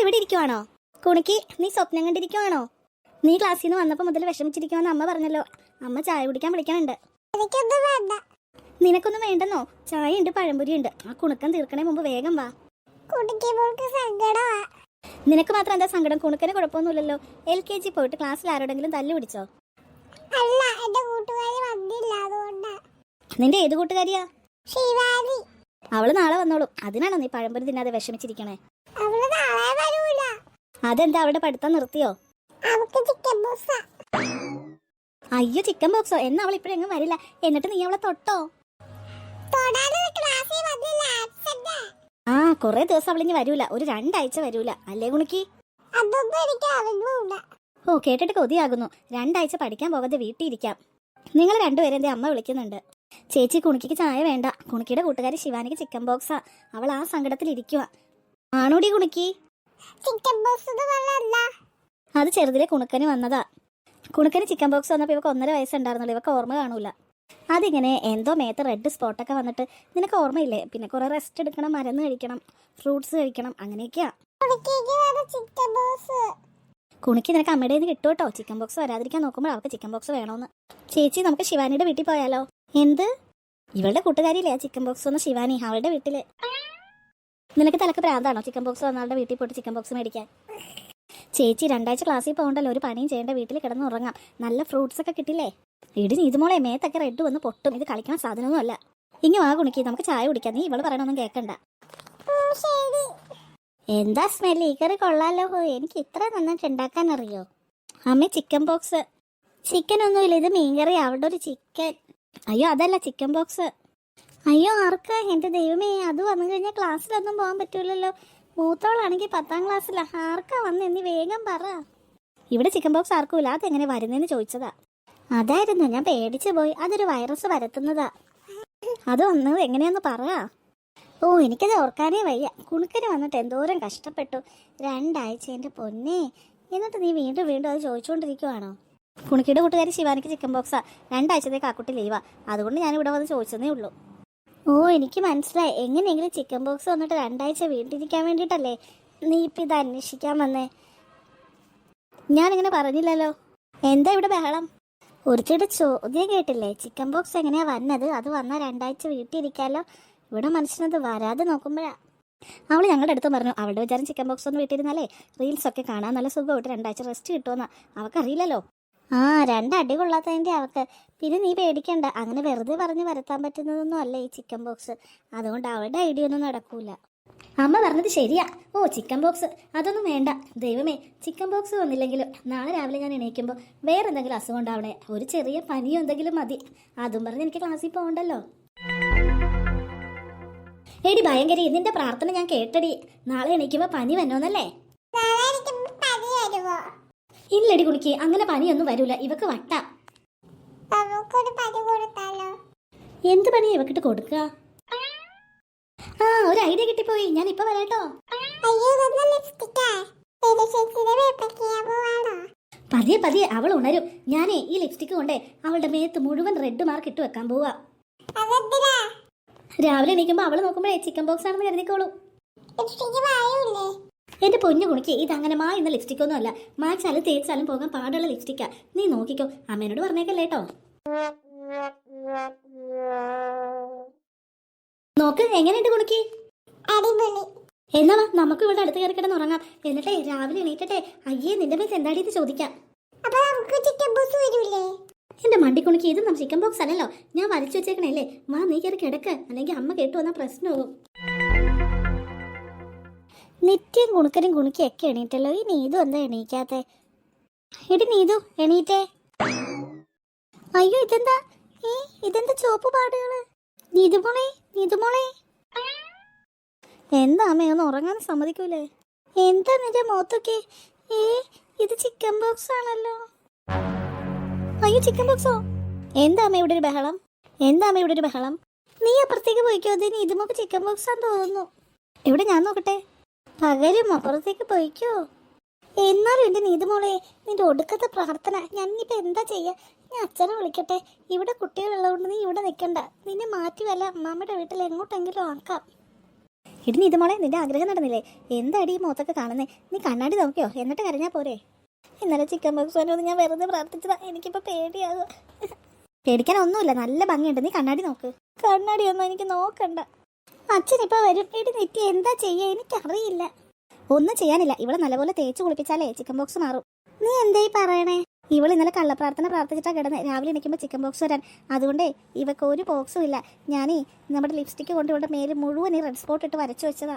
ഇവിടെ ഇരിക്കുവാണോ? കുണിക്ക് നീ സ്വപ്നം കണ്ടിരിക്കുവാണോ? നീ ക്ലാസ്സിൽ നിന്ന് വന്നപ്പോൾ മുതൽ വിഷമിച്ചിരിക്കുവാന്ന് അമ്മ പറഞ്ഞല്ലോ. അമ്മ ചായ കുടിക്കാൻ വിളിക്കാനുണ്ട്. നിനക്കൊന്നും വേണ്ടെന്നോ? ചായ ഉണ്ട്, പഴംപൊരി ഉണ്ട്. ആ കുണുക്കൻ തീർക്കണേ മുമ്പ് വേഗം വാ. നിനക്ക് മാത്രം എന്താ സങ്കടം? കുണുക്കന് കുഴപ്പമൊന്നുമില്ലല്ലോ. LKG പോയിട്ട് ക്ലാസ്സിൽ ആരോടെങ്കിലും തല്ലു പിടിച്ചോ? നിന്റെ ഏത് കൂട്ടുകാരിയാ? അവള് നാളെ വന്നോളൂ. അതിനാണോ നീ പഴംപൊരി തിന്നാതെ വിഷമിച്ചിരിക്കണേ? അതെന്താ, അവളുടെ പഠിത്തം നിർത്തിയോ? അയ്യോ, ചിക്കൻ ബോക്സോ? എന്നാ അവൾ ഇപ്പഴെങ്ങും വരില്ല. എന്നിട്ട് നീ അവളെ തൊട്ടോ? ആ, കൊറേ ദിവസം അവളിഞ്ഞ് വരൂല. ഒരു 2 ആഴ്ച വരൂല അല്ലേ കുണിക്ക്? ഓ, കേട്ടിട്ട് കൊതിയാകുന്നു. 2 ആഴ്ച പഠിക്കാൻ പോകാതെ വീട്ടിൽ ഇരിക്കാം. നിങ്ങൾ രണ്ടുപേരും എന്റെ അമ്മ വിളിക്കുന്നുണ്ട്. ചേച്ചി, കുണിക്ക് ചായ വേണ്ട. കുണിക്കിയുടെ കൂട്ടുകാരി ശിവാനിക്ക് ചിക്കൻ ബോക്സാ. അവൾ ആ സങ്കടത്തിൽ ഇരിക്കുക. ആണോടി കുണിക്ക്? അത് ചെറുതിലെ കുണുക്കന് വന്നതാ. കുണുക്കന് ചിക്കൻ ബോക്സ് വന്നപ്പോൾ ഇവക്ക് 1.5 വയസ്സുണ്ടായിരുന്നുള്ളൂ. ഇവക്ക് ഓർമ്മ കാണൂല. അതിങ്ങനെ എന്തോ മേത്ത് റെഡ് സ്പോട്ടൊക്കെ വന്നിട്ട് നിനക്ക് ഓർമ്മയില്ലേ? പിന്നെ കുറെ റെസ്റ്റ് എടുക്കണം, മരുന്ന് കഴിക്കണം, ഫ്രൂട്ട്സ് കഴിക്കണം, അങ്ങനെയൊക്കെയാ. കുണിക്ക് നിനക്ക് അമ്മയുടെ നിന്ന് കിട്ടും കേട്ടോ. ചിക്കൻ ബോക്സ് വരാതിരിക്കാൻ നോക്കുമ്പോൾ അവൾക്ക് ചിക്കൻ ബോക്സ് വേണമെന്ന്. ചേച്ചി, നമുക്ക് ശിവാനിയുടെ വീട്ടിൽ പോയാലോ? എന്ത്? ഇവളുടെ കൂട്ടുകാരിയില്ലേ ചിക്കൻ ബോക്സ് വന്ന ശിവാനി? അവളുടെ വീട്ടില്. നിനക്ക് തലക്ക് പ്രാന്താണോ ചിക്കൻ ബോക്സ് വന്ന ആളുടെ വീട്ടിൽ പോയിട്ട് ചിക്കൻ ബോക്സ് മേടിക്കാൻ? ചേച്ചി, 2 ആഴ്ച ക്ലാസ്സിൽ പോകണ്ടല്ലോ. ഒരു പണിയും ചെയ്യേണ്ട, വീട്ടിൽ കിടന്ന് ഉറങ്ങാം. നല്ല ഫ്രൂട്ട്സ് ഒക്കെ കിട്ടില്ലേ? ഇടി നീതുമോളെ, മേത്തൊക്കെ റെഡ് വന്ന് പൊട്ടും. ഇത് കളിക്കണ സാധനമൊന്നും അല്ല. ഇങ്ങ് വാ കുണിക്ക്, നമുക്ക് ചായ കുടിക്കാം. നീ ഇവള് പറയണൊന്നും കേൾക്കണ്ട. എന്താ സ്മെല്ല്? ഈ കറി കൊള്ളാലോ. എനിക്ക് ഇത്ര നന്നായിട്ട് ഉണ്ടാക്കാൻ അറിയോ? അമ്മ, ചിക്കൻ ബോക്സ്. ചിക്കൻ ഒന്നുമില്ല, ഇത് മീൻകറി. അവിടെ ഒരു ചിക്കൻ. അയ്യോ, അതല്ല ചിക്കൻ ബോക്സ്. അയ്യോ, ആർക്കാ? എന്റെ ദൈവമേ, അത് വന്നു കഴിഞ്ഞാൽ ക്ലാസ്സിലൊന്നും പോകാൻ പറ്റൂലല്ലോ. മൂത്തോളാണെങ്കിൽ 10ാം ക്ലാസ്സിലാ. ആർക്കാ വന്ന്? നീ വേഗം പറ. ഇവിടെ ചിക്കൻ ബോക്സ് ആർക്കുമില്ല. അതെങ്ങനെ വരുന്നതെന്ന് ചോദിച്ചതാ. അതായിരുന്നു, ഞാൻ പേടിച്ചു പോയി. അതൊരു വൈറസ് പരത്തുന്നതാ. അത് വന്നത് എങ്ങനെയാന്ന് പറ. ഓ, എനിക്കത് ഓർക്കാനേ വയ്യ. കുണുക്കന് വന്നിട്ട് എന്തോരം കഷ്ടപ്പെട്ടു. 2 ആഴ്ച, എൻ്റെ പൊന്നേ. എന്നിട്ട് നീ വീണ്ടും വീണ്ടും അത് ചോദിച്ചുകൊണ്ടിരിക്കുവാണോ? കുണുക്കിയുടെ കൂട്ടുകാരി ശിവാനിക്ക് ചിക്കൻ ബോക്സാ. 2 ആഴ്ചത്തേക്ക് ആ കുട്ടി ലീവാ. അതുകൊണ്ട് ഞാൻ ഇവിടെ വന്ന് ചോദിച്ചതേ ഉള്ളൂ. ഓ, എനിക്ക് മനസ്സിലായി. എങ്ങനെയെങ്കിലും ചിക്കൻ ബോക്സ് വന്നിട്ട് 2 ആഴ്ച വീട്ടിരിക്കാൻ വേണ്ടിയിട്ടല്ലേ നീ ഇപ്പം ഇത് അന്വേഷിക്കാൻ വന്നേ? ഞാനിങ്ങനെ പറഞ്ഞില്ലല്ലോ. എന്താ ഇവിടെ ബഹളം? ഒരുത്തിയുടെ ചോദ്യം കേട്ടില്ലേ? ചിക്കൻ ബോക്സ് എങ്ങനെയാ വന്നത്? അത് വന്നാൽ 2 ആഴ്ച വീട്ടിലിരിക്കാമല്ലോ. ഇവിടെ മനുഷ്യനത് വരാതെ നോക്കുമ്പോഴാ. അവൾ ഞങ്ങളുടെ അടുത്ത് പറഞ്ഞു അവളുടെ വിചാരം ചിക്കൻ ബോക്സ് ഒന്ന് വീട്ടിരുന്നാലേ റീൽസൊക്കെ കാണാൻ നല്ല സുഖമായിട്ട് 2 ആഴ്ച റെസ്റ്റ് കിട്ടുമെന്നാ. അവൾക്കറിയില്ലല്ലോ. ആ, 2 അടി കൊള്ളാത്തതിൻ്റെ അവൾക്ക്. പിന്നെ നീ പേടിക്കണ്ട, അങ്ങനെ വെറുതെ പറഞ്ഞ് വരുത്താൻ പറ്റുന്നതൊന്നും അല്ല ഈ ചിക്കൻ ബോക്സ്. അതുകൊണ്ട് അവളുടെ ഐഡിയ ഒന്നും നടക്കൂല. അമ്മ പറഞ്ഞത് ശരിയാ. ഓ, ചിക്കൻ ബോക്സ് അതൊന്നും വേണ്ട. ദൈവമേ, ചിക്കൻ ബോക്സ് വന്നില്ലെങ്കിലും നാളെ രാവിലെ ഞാൻ എണീക്കുമ്പോൾ വേറെ എന്തെങ്കിലും അസുഖം ഉണ്ടാവണേ. ഒരു ചെറിയ പനിയോ എന്തെങ്കിലും മതി. അതും പറഞ്ഞ് എനിക്ക് ക്ലാസ്സിൽ പോകണ്ടല്ലോ. എടി ഭയങ്കര, ഇതിന്റെ പ്രാർത്ഥന ഞാൻ കേട്ടടി. നാളെ എണീക്കുമ്പോൾ പനി വന്നോന്നല്ലേ? ഇല്ലടി കുണിക്ക്, അങ്ങനെ പനിയൊന്നും വരൂല. ഇവക്ക് വട്ട. എന്ത് പണിയാ ഇവക്കിട്ട് കൊടുക്കുക? ആ, ഒരു ഐഡിയ കിട്ടിപ്പോയി. ഞാൻ ഇപ്പൊ വരാട്ടോ. പതിയെ പതിയെ അവൾ ഉണരും. ഞാനേ ഈ ലിപ്സ്റ്റിക് കൊണ്ടേ അവളുടെ മേത്ത് മുഴുവൻ റെഡ് മാർക്ക് ഇട്ട് വെക്കാൻ പോവാ. രാവിലെ എണീക്കുമ്പോ അവള് നോക്കുമ്പോഴേ ചിക്കൻ ബോക്സ് ആണെന്ന് കരുതിക്കോളൂ. എന്റെ പൊന്നു കുണിക്ക്, ഇത് അങ്ങനെ മായുന്ന ലിപ്സ്റ്റിക് ഒന്നും അല്ല. മാച്ചാലും തേച്ചാലും പോകാൻ പാടുള്ള ലിപ്സ്റ്റിക്കാ. നീ നോക്കിക്കോ. അമ്മേനോട് പറഞ്ഞേക്കല്ലേ കേട്ടോ. നോക്ക്, എങ്ങനെയുണ്ട് കുണിക്ക്? എന്നാ നമുക്ക് ഇവിടെ അടുത്ത് കയറി കിടന്ന് ഉറങ്ങാം. എന്നിട്ടേ രാവിലെ എണീറ്റട്ടെ അയ്യേ നിന്റെ മേത്ത് എന്താടീന്ന് ചോദിക്കാം. എന്റെ മണ്ടിക്കുണിക്ക്, ഇത് നമ്മൾ ചിക്കൻ ബോക്സ് അല്ലല്ലോ. ഞാൻ വലിച്ചു വെച്ചേക്കണല്ലേ. വാ, നീ കയറി കിടക്ക്. അല്ലെങ്കിൽ അമ്മ കേട്ടു വന്നാൽ പ്രശ്നമാകും. നിത്യം കുണുക്കനും കുണുക്കിയൊക്കെ എണീറ്റല്ലോ. ഈ നീതു എന്താ എണീക്കാത്തെ? എടി നീതു, എണീറ്റേ. അയ്യോ, ഇതെന്താ? ഇതെന്താ ചുവപ്പ് പാടുകള്? നീതുമോളെ, നീതുമോളെ. എന്താ അമ്മ, ഒന്ന് ഉറങ്ങാൻ സമ്മതിക്കൂലേ? എന്താ നിന്റെ മുഖത്തൊക്കെ? ഇത് ചിക്കൻ ബോക്സ് ആണല്ലോ. അയ്യോ, ചിക്കൻ ബോക്സോ? എന്താ അമ്മ ഇവിടെ ഒരു ബഹളം? എന്താ അമ്മ ഇവിടെ ഒരു ബഹളം? നീ അപ്പുറത്തേക്ക് പോയിക്കോ. അതിന് ഇതുമൊക്കെ ചിക്കൻ ബോക്സ് ആണെന്ന് തോന്നുന്നു. ഇവിടെ ഞാൻ നോക്കട്ടെ. പകരും അപ്പുറത്തേക്ക് പോയിക്കോ. എന്നാലും എന്റെ നീതുമോളെ, നിന്റെ ഒടുക്കത്തെ പ്രാർത്ഥന. ഞാനിപ്പോ എന്താ ചെയ്യാ? ഞാൻ അച്ഛനെ വിളിക്കട്ടെ. ഇവിടെ കുട്ടികളുള്ളതുകൊണ്ട് നീ ഇവിടെ നിൽക്കണ്ട. നിന്നെ മാറ്റി വല്ല അമ്മാമ്മയുടെ വീട്ടിൽ എങ്ങോട്ടെങ്കിലും ആക്കാം. ഇടിനി ഇത് മോളെ നിന്റെ ആഗ്രഹം നടന്നില്ലേ? എന്താടി ഈ മുഖത്തൊക്കെ കാണുന്നേ? നീ കണ്ണാടി നോക്കിയോ എന്നിട്ട് കരഞ്ഞാൽ പോരെ? ഇന്നലെ ചിക്കൻ ബോക്സ് വന്നത് ഞാൻ വെറുതെ പ്രാർത്ഥിച്ചതാ. എനിക്കിപ്പോൾ പേടിയാകും. പേടിക്കാൻ ഒന്നുമില്ല, നല്ല ഭംഗിയുണ്ട്. നീ കണ്ണാടി നോക്ക്. കണ്ണാടി ഒന്നും എനിക്ക് നോക്കണ്ട. അച്ഛനിപ്പോൾ വരും. ഇടി നെറ്റി എന്താ ചെയ്യുക എനിക്കറിയില്ല. ഒന്നും ചെയ്യാനില്ല. ഇവളെ നല്ലപോലെ തേച്ച് കുളിപ്പിച്ചാലേ ചിക്കൻ ബോക്സ് മാറും. നീ എന്തായി പറയണേ? ഇവൾ ഇന്നലെ കള്ളപ്രാർത്ഥന പ്രാർത്ഥിച്ചിട്ടാ കിടന്ന് രാവിലെ എണീക്കുമ്പോൾ ചിക്കൻ ബോക്സ് വരാൻ. അതുകൊണ്ടേ ഇവക്ക് ഒരു ബോക്സും ഇല്ല. ഞാനേ നമ്മുടെ ലിപ്സ്റ്റിക്ക് കൊണ്ട് ഇവളുടെ മേല് മുഴുവൻ ഈ റെഡ് സ്പോട്ട് ഇട്ട് വരച്ചു വെച്ചതാ.